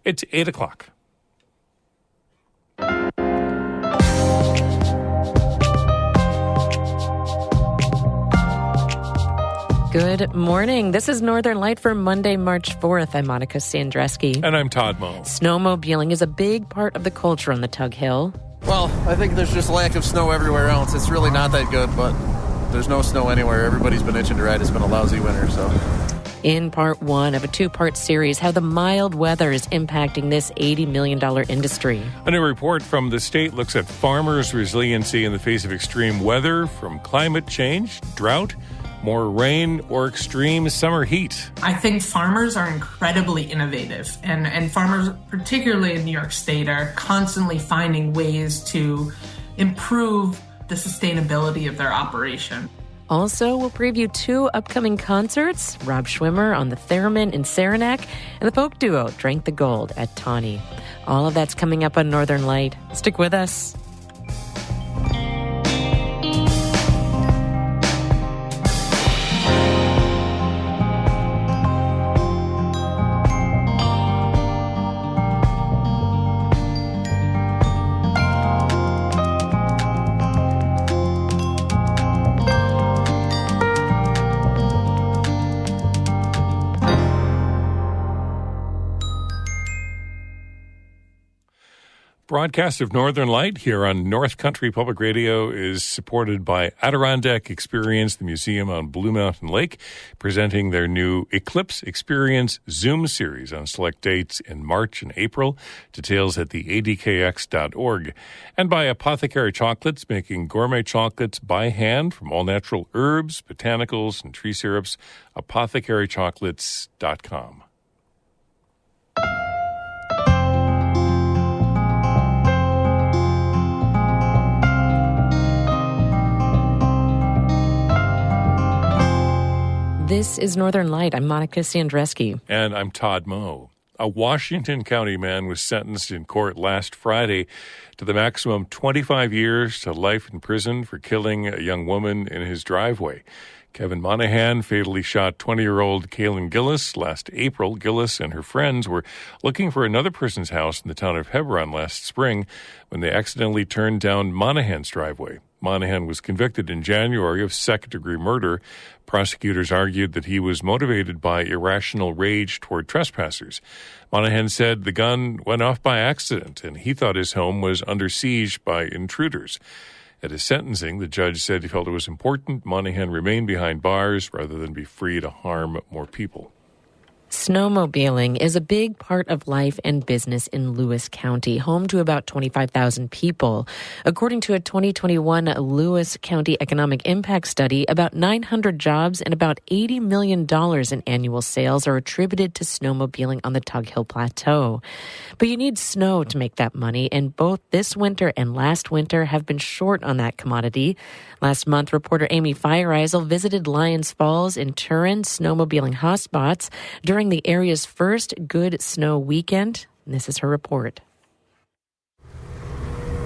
It's 8 o'clock. Good morning. This is Northern Light for Monday, March 4th. I'm Monica Sandreski. And I'm Todd Moe. Snowmobiling is a big part of the culture on the Tug Hill. Well, I think there's just lack of snow everywhere else. It's really not that good, but there's no snow anywhere. Everybody's been itching to ride. It's been a lousy winter, so. In part one of a two-part series, how the mild weather is impacting this $80 million industry. A new report from the state looks at farmers' resiliency in the face of extreme weather, from climate change, drought, more rain, or extreme summer heat. I think farmers are incredibly innovative, and farmers, particularly in New York State, are constantly finding ways to improve the sustainability of their operation. Also, we'll preview two upcoming concerts, Rob Schwimmer on the Theremin in Saranac, and the folk duo Drank the Gold at Tawny. All of that's coming up on Northern Light. Stick with us. Broadcast of Northern Light here on North Country Public Radio is supported by Adirondack Experience, the museum on Blue Mountain Lake, presenting their new Eclipse Experience Zoom series on select dates in March and April. Details at the adkx.org. And by Apothecary Chocolates, making gourmet chocolates by hand from all natural herbs, botanicals, and tree syrups. apothecarychocolates.com. This is Northern Light. I'm Monica Sandreski. And I'm Todd Moe. A Washington County man was sentenced in court last Friday to the maximum 25 years to life in prison for killing a young woman in his driveway. Kevin Monahan fatally shot 20-year-old Kaylin Gillis last April. Gillis and her friends were looking for another person's house in the town of Hebron last spring when they accidentally turned down Monahan's driveway. Monahan was convicted in January of second-degree murder. Prosecutors argued that he was motivated by irrational rage toward trespassers. Monahan said the gun went off by accident, and he thought his home was under siege by intruders. At his sentencing, the judge said he felt it was important Monahan remain behind bars rather than be free to harm more people. Snowmobiling is a big part of life and business in Lewis County, home to about 25,000 people. According to a 2021 Lewis County Economic Impact Study, about 900 jobs and about $80 million in annual sales are attributed to snowmobiling on the Tug Hill Plateau. But you need snow to make that money, and both this winter and last winter have been short on that commodity. Last month, reporter Amy Feiereisel visited Lyons Falls in Turin snowmobiling hotspots during the area's first good snow weekend. This is her report.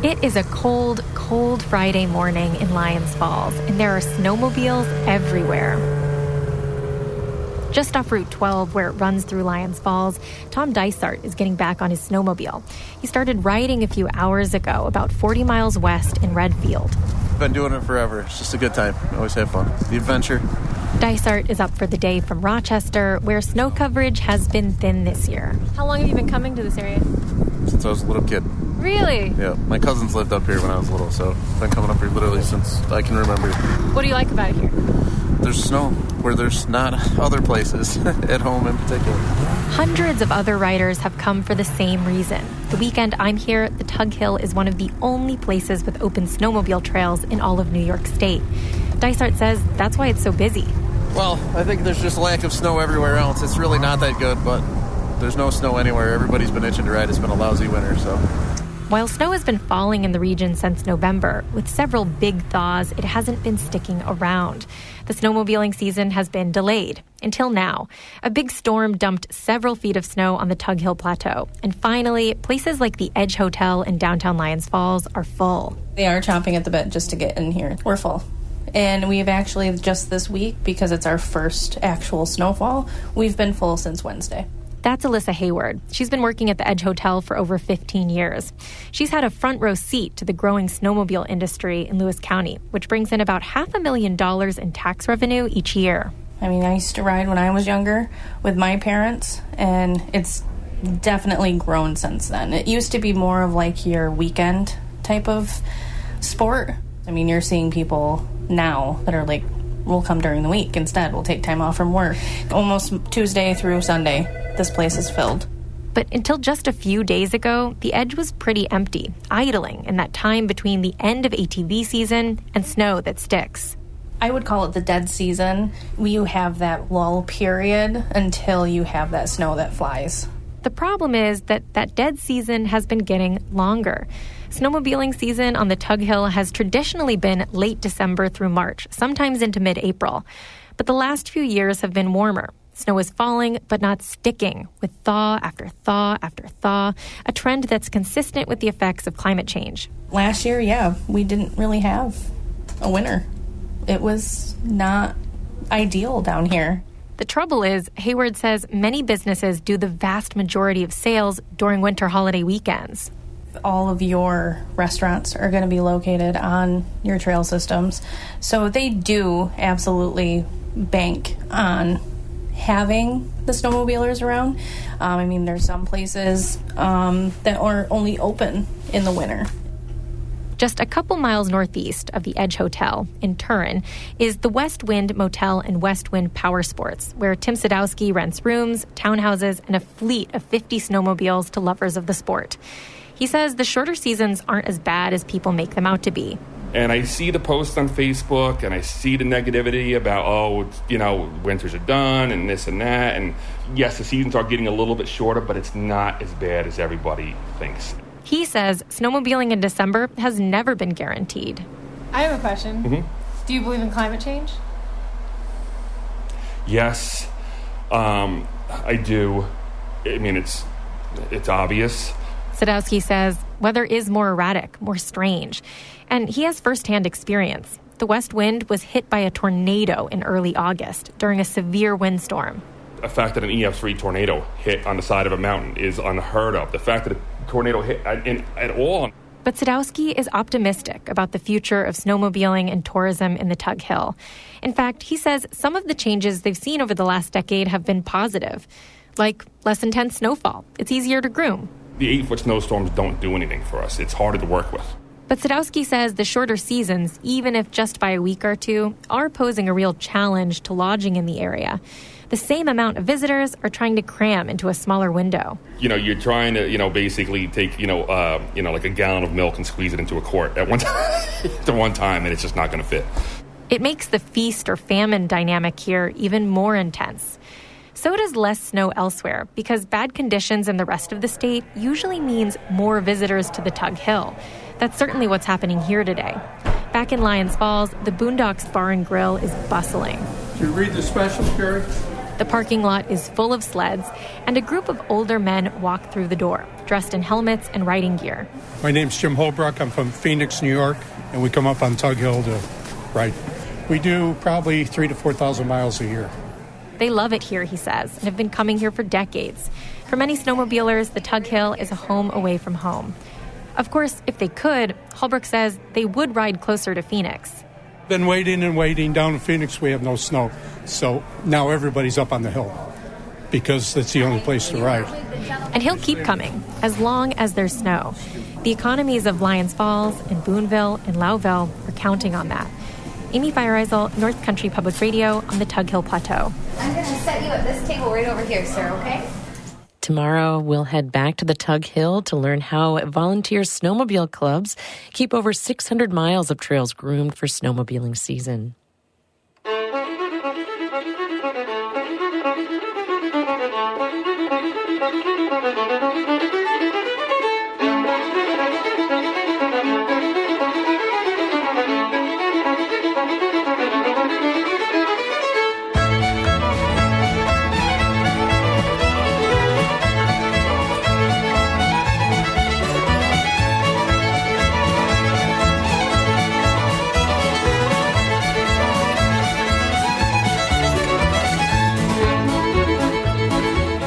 It is a cold, cold Friday morning in Lyons Falls, and there are snowmobiles everywhere. Just off Route 12, where it runs through Lyons Falls, Tom Dysart is getting back on his snowmobile. He started riding a few hours ago, about 40 miles west in Redfield. Been doing it forever. It's just a good time. Always have fun. The adventure. Dysart is up for the day from Rochester, where snow coverage has been thin this year. How long have you been coming to this area? Since I was a little kid. Really? Yeah. My cousins lived up here when I was little, so I've been coming up here literally since I can remember. What do you like about it here? There's snow where there's not other places, at home in particular. Hundreds of other riders have come for the same reason. The weekend I'm here, the Tug Hill is one of the only places with open snowmobile trails in all of New York State. Dysart says that's why it's so busy. Well, I think there's just lack of snow everywhere else. It's really not that good, but there's no snow anywhere. Everybody's been itching to ride. It's been a lousy winter, so. While snow has been falling in the region since November, with several big thaws, it hasn't been sticking around. The snowmobiling season has been delayed until now. A big storm dumped several feet of snow on the Tug Hill Plateau. And finally, places like the Edge Hotel in downtown Lyons Falls are full. They are chomping at the bit just to get in here. We're full. And we've actually, just this week, because it's our first actual snowfall, we've been full since Wednesday. That's Alyssa Hayward. She's been working at the Edge Hotel for over 15 years. She's had a front row seat to the growing snowmobile industry in Lewis County, which brings in about $500,000 in tax revenue each year. I mean, I used to ride when I was younger with my parents, and it's definitely grown since then. It used to be more of like your weekend type of sport. I mean, you're seeing people now that are like, we'll come during the week instead. We'll take time off from work. Almost Tuesday through Sunday, this place is filled. But until just a few days ago, the Edge was pretty empty, idling in that time between the end of ATV season and snow that sticks. I would call it the dead season. You have that lull period until you have that snow that flies. The problem is that dead season has been getting longer. Snowmobiling season on the Tug Hill has traditionally been late December through March, sometimes into mid-April. But the last few years have been warmer. Snow is falling, but not sticking, with thaw after thaw after thaw, a trend that's consistent with the effects of climate change. Last year, we didn't really have a winter. It was not ideal down here. The trouble is, Hayward says many businesses do the vast majority of sales during winter holiday weekends. All of your restaurants are going to be located on your trail systems. So they do absolutely bank on having the snowmobilers around. I mean, there's some places that are only open in the winter. Just a couple miles northeast of the Edge Hotel in Turin is the West Wind Motel and West Wind Power Sports, where Tim Sadowski rents rooms, townhouses, and a fleet of 50 snowmobiles to lovers of the sport. He says the shorter seasons aren't as bad as people make them out to be. And I see the posts on Facebook, and I see the negativity about, winters are done and this and that. And yes, the seasons are getting a little bit shorter, but it's not as bad as everybody thinks. He says snowmobiling in December has never been guaranteed. I have a question. Mm-hmm. Do you believe in climate change? Yes, I do. I mean, it's obvious. Sadowski says weather is more erratic, more strange, and he has firsthand experience. The West Wind was hit by a tornado in early August during a severe windstorm. The fact that an EF3 tornado hit on the side of a mountain is unheard of. The fact that a tornado hit at all. But Sadowski is optimistic about the future of snowmobiling and tourism in the Tug Hill. In fact, he says some of the changes they've seen over the last decade have been positive, like less intense snowfall. It's easier to groom. The 8-foot snowstorms don't do anything for us. It's harder to work with. But Sadowski says the shorter seasons, even if just by a week or two, are posing a real challenge to lodging in the area. The same amount of visitors are trying to cram into a smaller window. You're trying to, basically take, like a gallon of milk and squeeze it into a quart at one time, and it's just not going to fit. It makes the feast or famine dynamic here even more intense. So does less snow elsewhere, because bad conditions in the rest of the state usually means more visitors to the Tug Hill. That's certainly what's happening here today. Back in Lyons Falls, the Boondocks Bar and Grill is bustling. Did you read the special, Gary? The parking lot is full of sleds, and a group of older men walk through the door, dressed in helmets and riding gear. My name's Jim Holbrook. I'm from Phoenix, New York, and we come up on Tug Hill to ride. We do probably 3,000 to 4,000 miles a year. They love it here, he says, and have been coming here for decades. For many snowmobilers, the Tug Hill is a home away from home. Of course, if they could, Holbrook says they would ride closer to Phoenix. Been waiting and waiting. Down in Phoenix, we have no snow. So now everybody's up on the hill because it's the only place to ride. And he'll keep coming as long as there's snow. The economies of Lyons Falls and Boonville and Lowville are counting on that. Amy Feiereisel, North Country Public Radio on the Tug Hill Plateau. I'm going to set you at this table right over here, sir, okay? Tomorrow, we'll head back to the Tug Hill to learn how volunteer snowmobile clubs keep over 600 miles of trails groomed for snowmobiling season.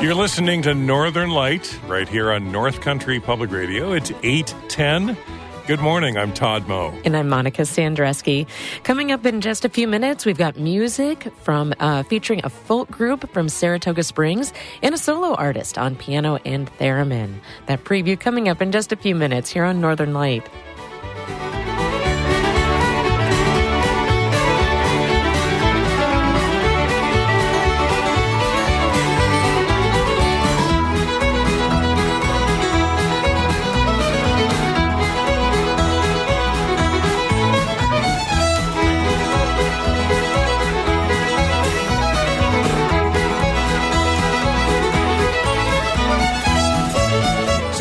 You're listening to Northern Light right here on North Country Public Radio. It's 8:10. Good morning. I'm Todd Moe. And I'm Monica Sandreski. Coming up in just a few minutes, we've got music from featuring a folk group from Saratoga Springs and a solo artist on piano and theremin. That preview coming up in just a few minutes here on Northern Light.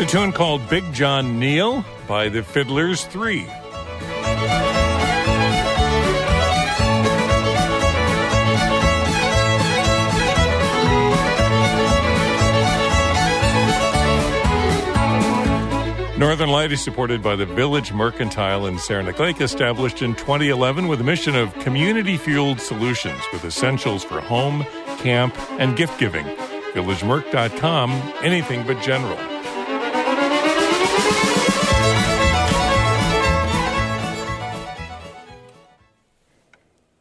A tune called Big John Neal by the Fiddlers 3. Northern Light is supported by the Village Mercantile in Saranac Lake, established in 2011 with a mission of community-fueled solutions with essentials for home, camp, and gift-giving. VillageMerc.com, anything but general.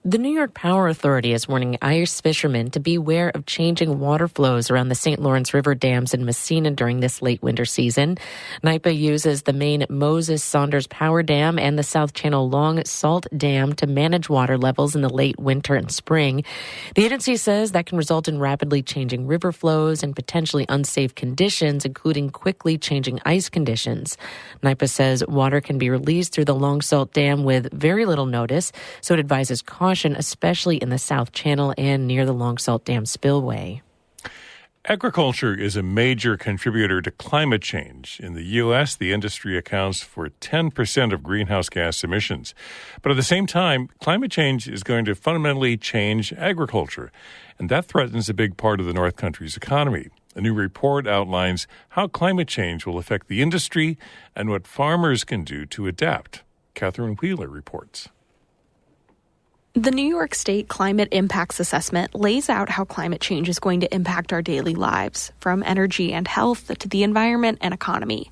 The New York Power Authority is warning ice fishermen to beware of changing water flows around the St. Lawrence River dams in Messina during this late winter season. NYPA uses the main Moses Saunders Power Dam and the South Channel Long Salt Dam to manage water levels in the late winter and spring. The agency says that can result in rapidly changing river flows and potentially unsafe conditions, including quickly changing ice conditions. NYPA says water can be released through the Long Salt Dam with very little notice, so it advises caution, especially in the South Channel and near the Long Salt Dam spillway. Agriculture is a major contributor to climate change. In the U.S., the industry accounts for 10% of greenhouse gas emissions. But at the same time, climate change is going to fundamentally change agriculture, and that threatens a big part of the North Country's economy. A new report outlines how climate change will affect the industry and what farmers can do to adapt. Catherine Wheeler reports. The New York State Climate Impacts Assessment lays out how climate change is going to impact our daily lives, from energy and health to the environment and economy.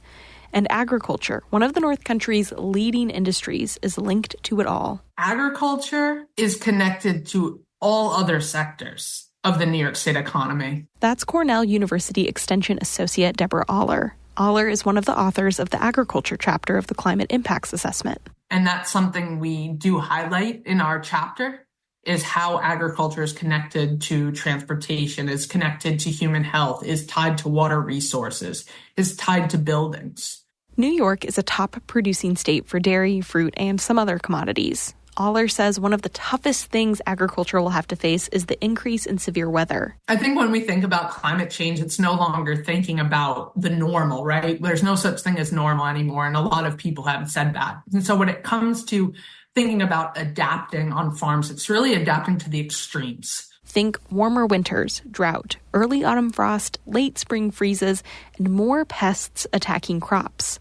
And agriculture, one of the North Country's leading industries, is linked to it all. Agriculture is connected to all other sectors of the New York State economy. That's Cornell University Extension Associate Deborah Aller. Aller is one of the authors of the agriculture chapter of the Climate Impacts Assessment. And that's something we do highlight in our chapter, is how agriculture is connected to transportation, is connected to human health, is tied to water resources, is tied to buildings. New York is a top producing state for dairy, fruit, and some other commodities. Aller says one of the toughest things agriculture will have to face is the increase in severe weather. I think when we think about climate change, it's no longer thinking about the normal, right? There's no such thing as normal anymore, and a lot of people have said that. And so when it comes to thinking about adapting on farms, it's really adapting to the extremes. Think warmer winters, drought, early autumn frost, late spring freezes, and more pests attacking crops.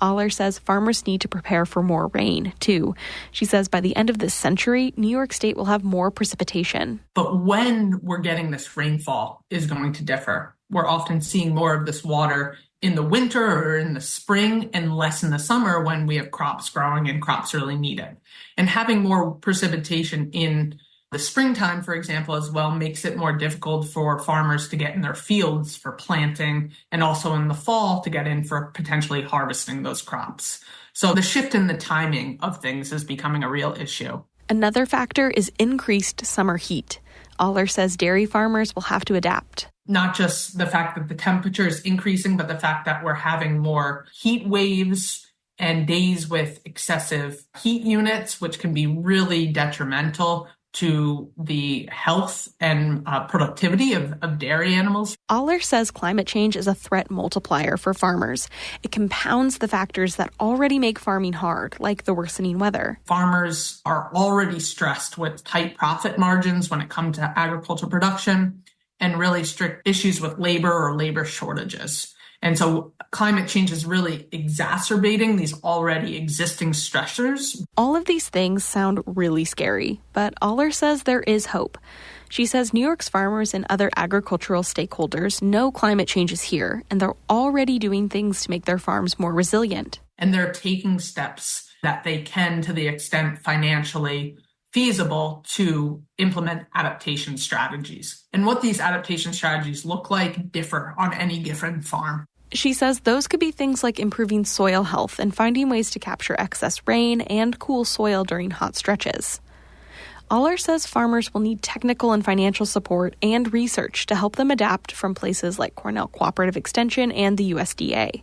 Aller says farmers need to prepare for more rain, too. She says by the end of this century, New York State will have more precipitation. But when we're getting this rainfall is going to differ. We're often seeing more of this water in the winter or in the spring and less in the summer when we have crops growing and crops really need it. And having more precipitation in the springtime, for example, as well, makes it more difficult for farmers to get in their fields for planting, and also in the fall to get in for potentially harvesting those crops. So the shift in the timing of things is becoming a real issue. Another factor is increased summer heat. Aller says dairy farmers will have to adapt. Not just the fact that the temperature is increasing, but the fact that we're having more heat waves and days with excessive heat units, which can be really detrimental to the health and productivity of dairy animals. Aller says climate change is a threat multiplier for farmers. It compounds the factors that already make farming hard, like the worsening weather. Farmers are already stressed with tight profit margins when it comes to agriculture production and really strict issues with labor or labor shortages. And so climate change is really exacerbating these already existing stressors. All of these things sound really scary, but Aller says there is hope. She says New York's farmers and other agricultural stakeholders know climate change is here, and they're already doing things to make their farms more resilient. And they're taking steps that they can, to the extent financially feasible, to implement adaptation strategies. And what these adaptation strategies look like differ on any given farm. She says those could be things like improving soil health and finding ways to capture excess rain and cool soil during hot stretches. Aller says farmers will need technical and financial support and research to help them adapt from places like Cornell Cooperative Extension and the USDA.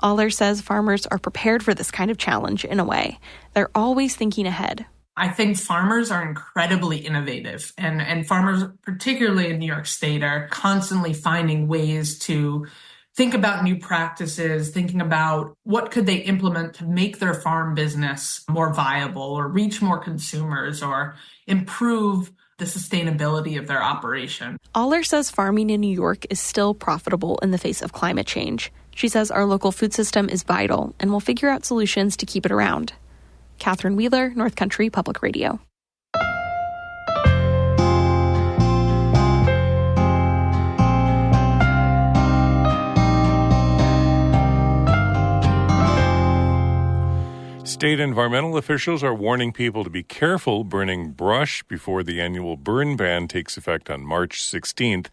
Aller says farmers are prepared for this kind of challenge in a way. They're always thinking ahead. I think farmers are incredibly innovative, and farmers, particularly in New York State, are constantly finding ways to think about new practices, thinking about what could they implement to make their farm business more viable or reach more consumers or improve the sustainability of their operation. Aller says farming in New York is still profitable in the face of climate change. She says our local food system is vital and will figure out solutions to keep it around. Catherine Wheeler, North Country Public Radio. State environmental officials are warning people to be careful burning brush before the annual burn ban takes effect on March 16th.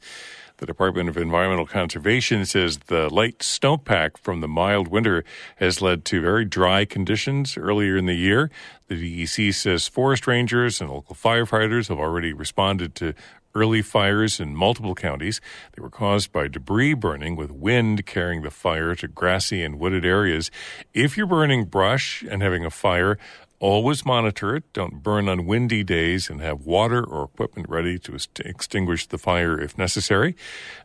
The Department of Environmental Conservation says the light snowpack from the mild winter has led to very dry conditions earlier in the year. The DEC says forest rangers and local firefighters have already responded to early fires in multiple counties. They were caused by debris burning, with wind carrying the fire to grassy and wooded areas. If you're burning brush and having a fire, always monitor it. Don't burn on windy days, and have water or equipment ready to extinguish the fire if necessary.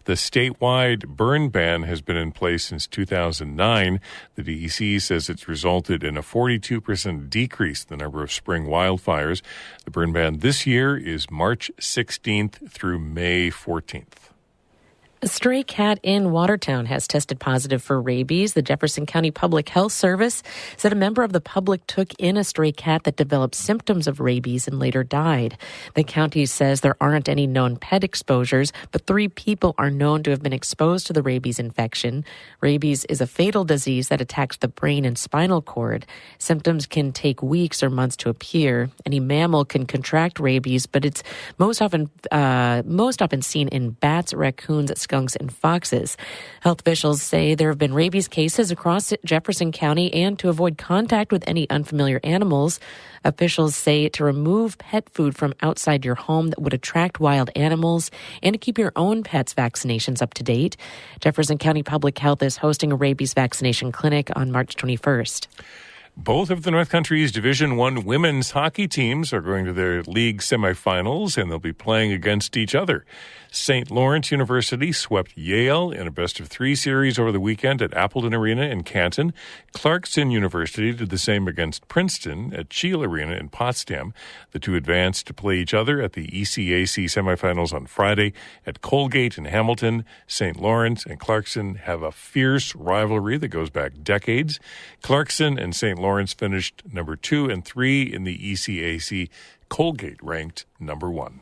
The statewide burn ban has been in place since 2009. The DEC says it's resulted in a 42% decrease in the number of spring wildfires. The burn ban this year is March 16th through May 14th. A stray cat in Watertown has tested positive for rabies. The Jefferson County Public Health Service said a member of the public took in a stray cat that developed symptoms of rabies and later died. The county says there aren't any known pet exposures, but 3 people are known to have been exposed to the rabies infection. Rabies is a fatal disease that attacks the brain and spinal cord. Symptoms can take weeks or months to appear. Any mammal can contract rabies, but it's most often seen in bats, raccoons, skunks, and foxes. Health officials say there have been rabies cases across Jefferson County, and to avoid contact with any unfamiliar animals, officials say to remove pet food from outside your home that would attract wild animals, and to keep your own pets' vaccinations up to date. Jefferson County Public Health is hosting a rabies vaccination clinic on March 21st. Both of the North Country's Division I women's hockey teams are going to their league semifinals, and they'll be playing against each other. St. Lawrence University swept Yale in a best-of-3 series over the weekend at Appleton Arena in Canton. Clarkson University did the same against Princeton at Shield Arena in Potsdam. The two advanced to play each other at the ECAC semifinals on Friday at Colgate in Hamilton. St. Lawrence and Clarkson have a fierce rivalry that goes back decades. Clarkson and St. Lawrence finished number 2 and 3 in the ECAC. Colgate ranked number 1.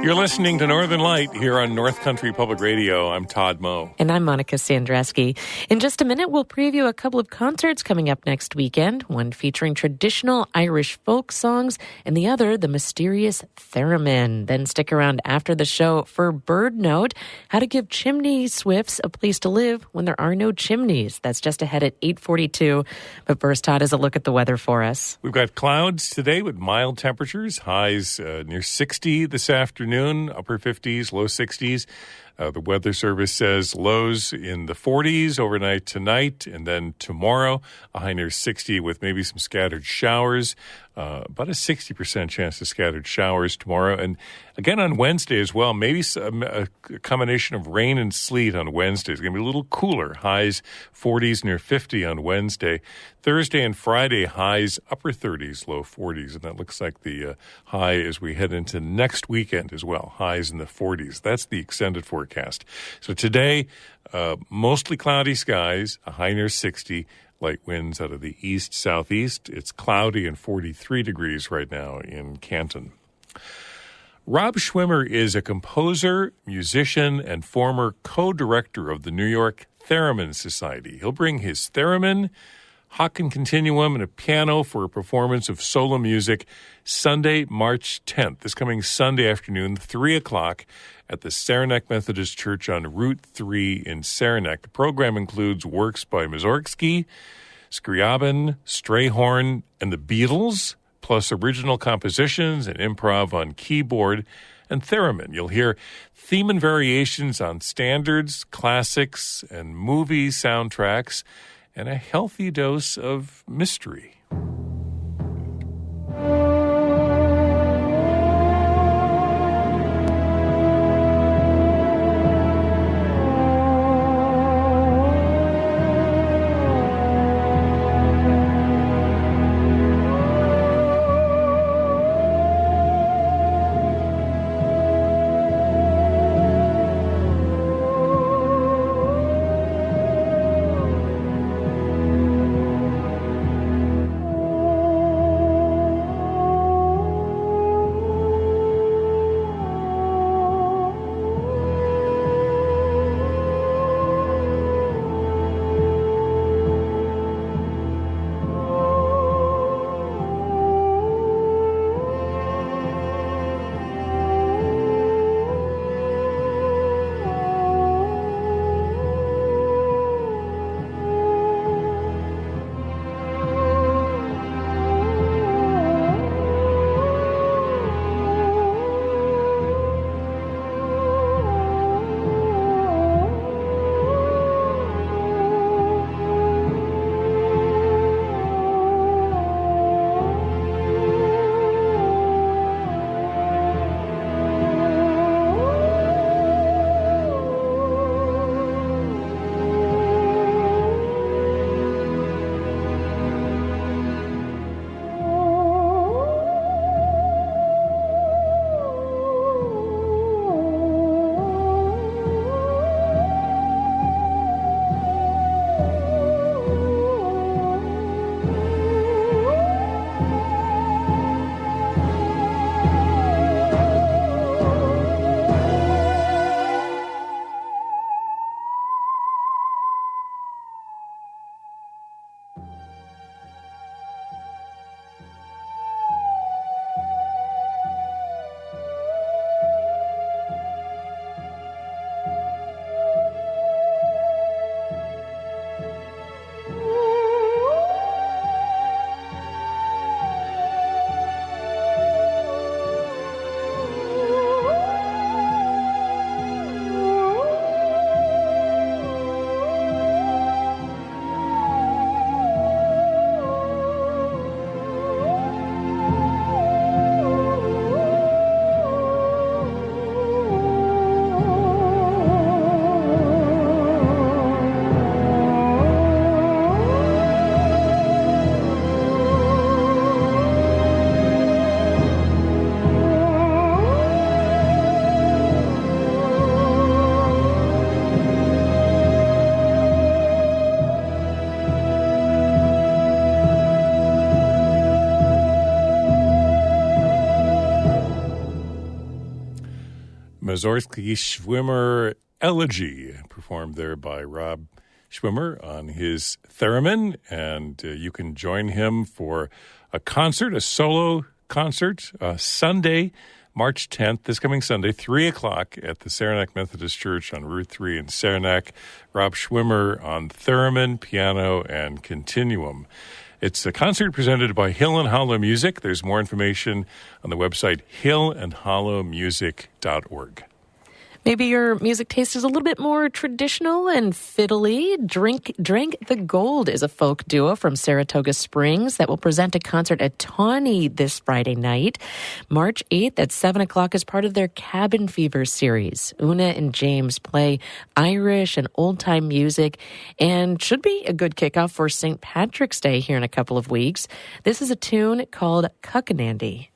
You're listening to Northern Light here on North Country Public Radio. I'm Todd Moe. And I'm Monica Sandreski. In just a minute, we'll preview a couple of concerts coming up next weekend, one featuring traditional Irish folk songs and the other, the mysterious theremin. Then stick around after the show for Bird Note, how to give chimney swifts a place to live when there are no chimneys. That's just ahead at 8:42. But first, Todd has a look at the weather for us. We've got clouds today with mild temperatures, highs near 60 this afternoon, upper 50s, low 60s. The Weather Service says lows in the 40s overnight tonight, and then tomorrow a high near 60 with maybe some scattered showers. About a 60% chance of scattered showers tomorrow. And again on Wednesday as well, maybe a combination of rain and sleet on Wednesday. It's going to be a little cooler. Highs 40s near 50 on Wednesday. Thursday and Friday, highs upper 30s, low 40s. And that looks like the high as we head into next weekend as well. Highs in the 40s. That's the extended forecast. So today, mostly cloudy skies, a high near 60. Light winds out of the east-southeast. It's cloudy and 43 degrees right now in Canton. Rob Schwimmer is a composer, musician, and former co-director of the New York Theremin Society. He'll bring his theremin, Hocken Continuum, and a piano for a performance of solo music Sunday, March 10th, this coming Sunday afternoon, 3 o'clock, at the Saranac Methodist Church on Route 3 in Saranac. The program includes works by Mussorgsky, Scriabin, Strayhorn, and the Beatles, plus original compositions and improv on keyboard and theremin. You'll hear theme and variations on standards, classics, and movie soundtracks, and a healthy dose of mystery. Mussorgsky Schwimmer Elegy, performed there by Rob Schwimmer on his theremin. And you can join him for a concert, a solo concert, Sunday, March 10th, this coming Sunday, 3 o'clock at the Saranac Methodist Church on Route 3 in Saranac. Rob Schwimmer on theremin, piano, and continuum. It's a concert presented by Hill and Hollow Music. There's more information on the website hillandhollowmusic.org. Maybe your music taste is a little bit more traditional and fiddly. Drink the Gold is a folk duo from Saratoga Springs that will present a concert at Tawny this Friday night, March 8th at 7 o'clock as part of their Cabin Fever series. Una and James play Irish and old-time music and should be a good kickoff for St. Patrick's Day here in a couple of weeks. This is a tune called Cuckanandy.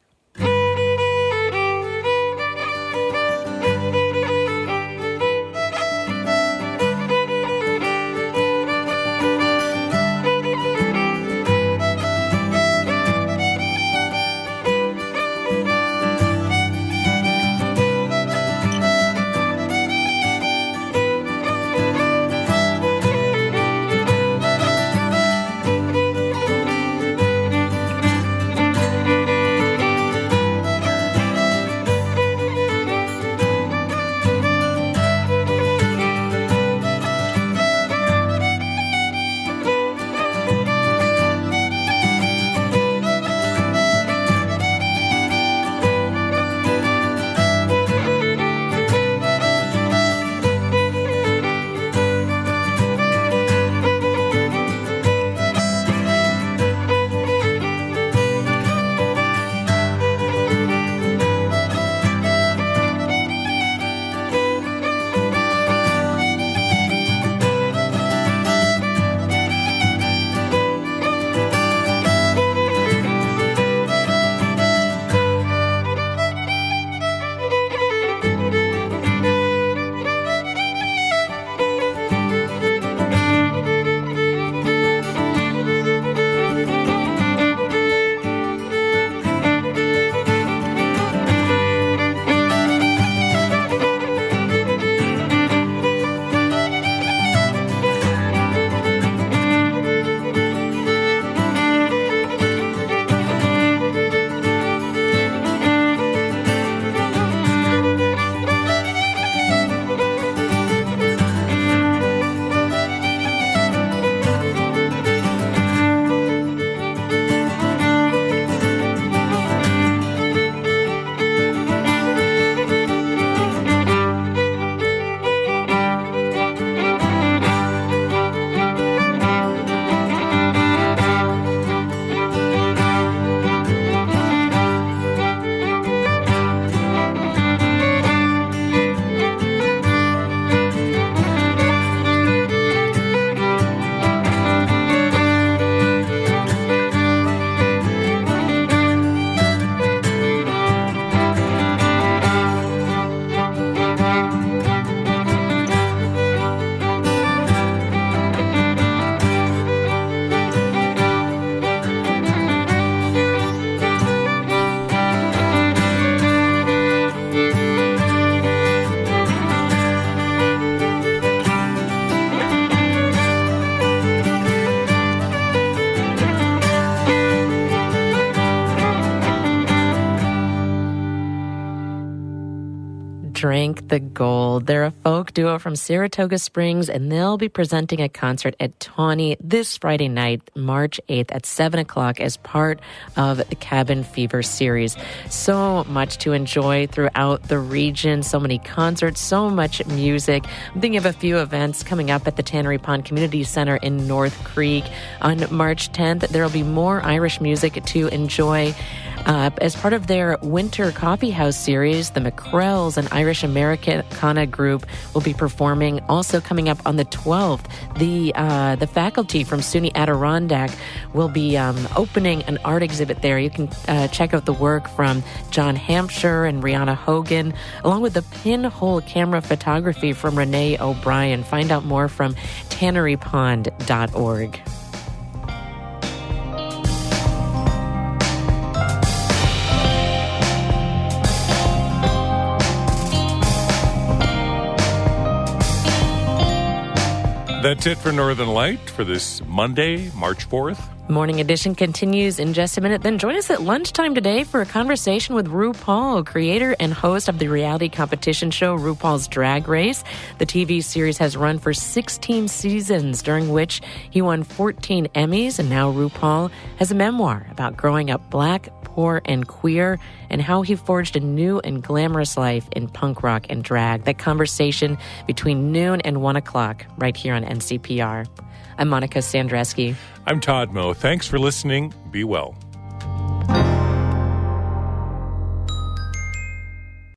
Drink the Gold. They're a folk duo from Saratoga Springs, and they'll be presenting a concert at Tawny this Friday night, March 8th at 7 o'clock as part of the Cabin Fever series. So much to enjoy throughout the region, so many concerts, so much music. I'm thinking of a few events coming up at the Tannery Pond Community Center in North Creek. On March 10th, there will be more Irish music to enjoy. As part of their Winter Coffee House series, the McCrells, an Irish Americana group, will be performing. Also coming up on the 12th, the faculty from SUNY Adirondack will be opening an art exhibit there. You can check out the work from John Hampshire and Rihanna Hogan, along with the pinhole camera photography from Renee O'Brien. Find out more from tannerypond.org. That's it for Northern Light for this Monday, March 4th. Morning Edition continues in just a minute. Then join us at lunchtime today for a conversation with RuPaul, creator and host of the reality competition show RuPaul's Drag Race. The TV series has run for 16 seasons, during which he won 14 Emmys, and now RuPaul has a memoir about growing up Black, poor and queer, and how he forged a new and glamorous life in punk rock and drag. That conversation between noon and 1 o'clock right here on NCPR. I'm Monica Sandreski. I'm Todd Moe. Thanks for listening. Be well.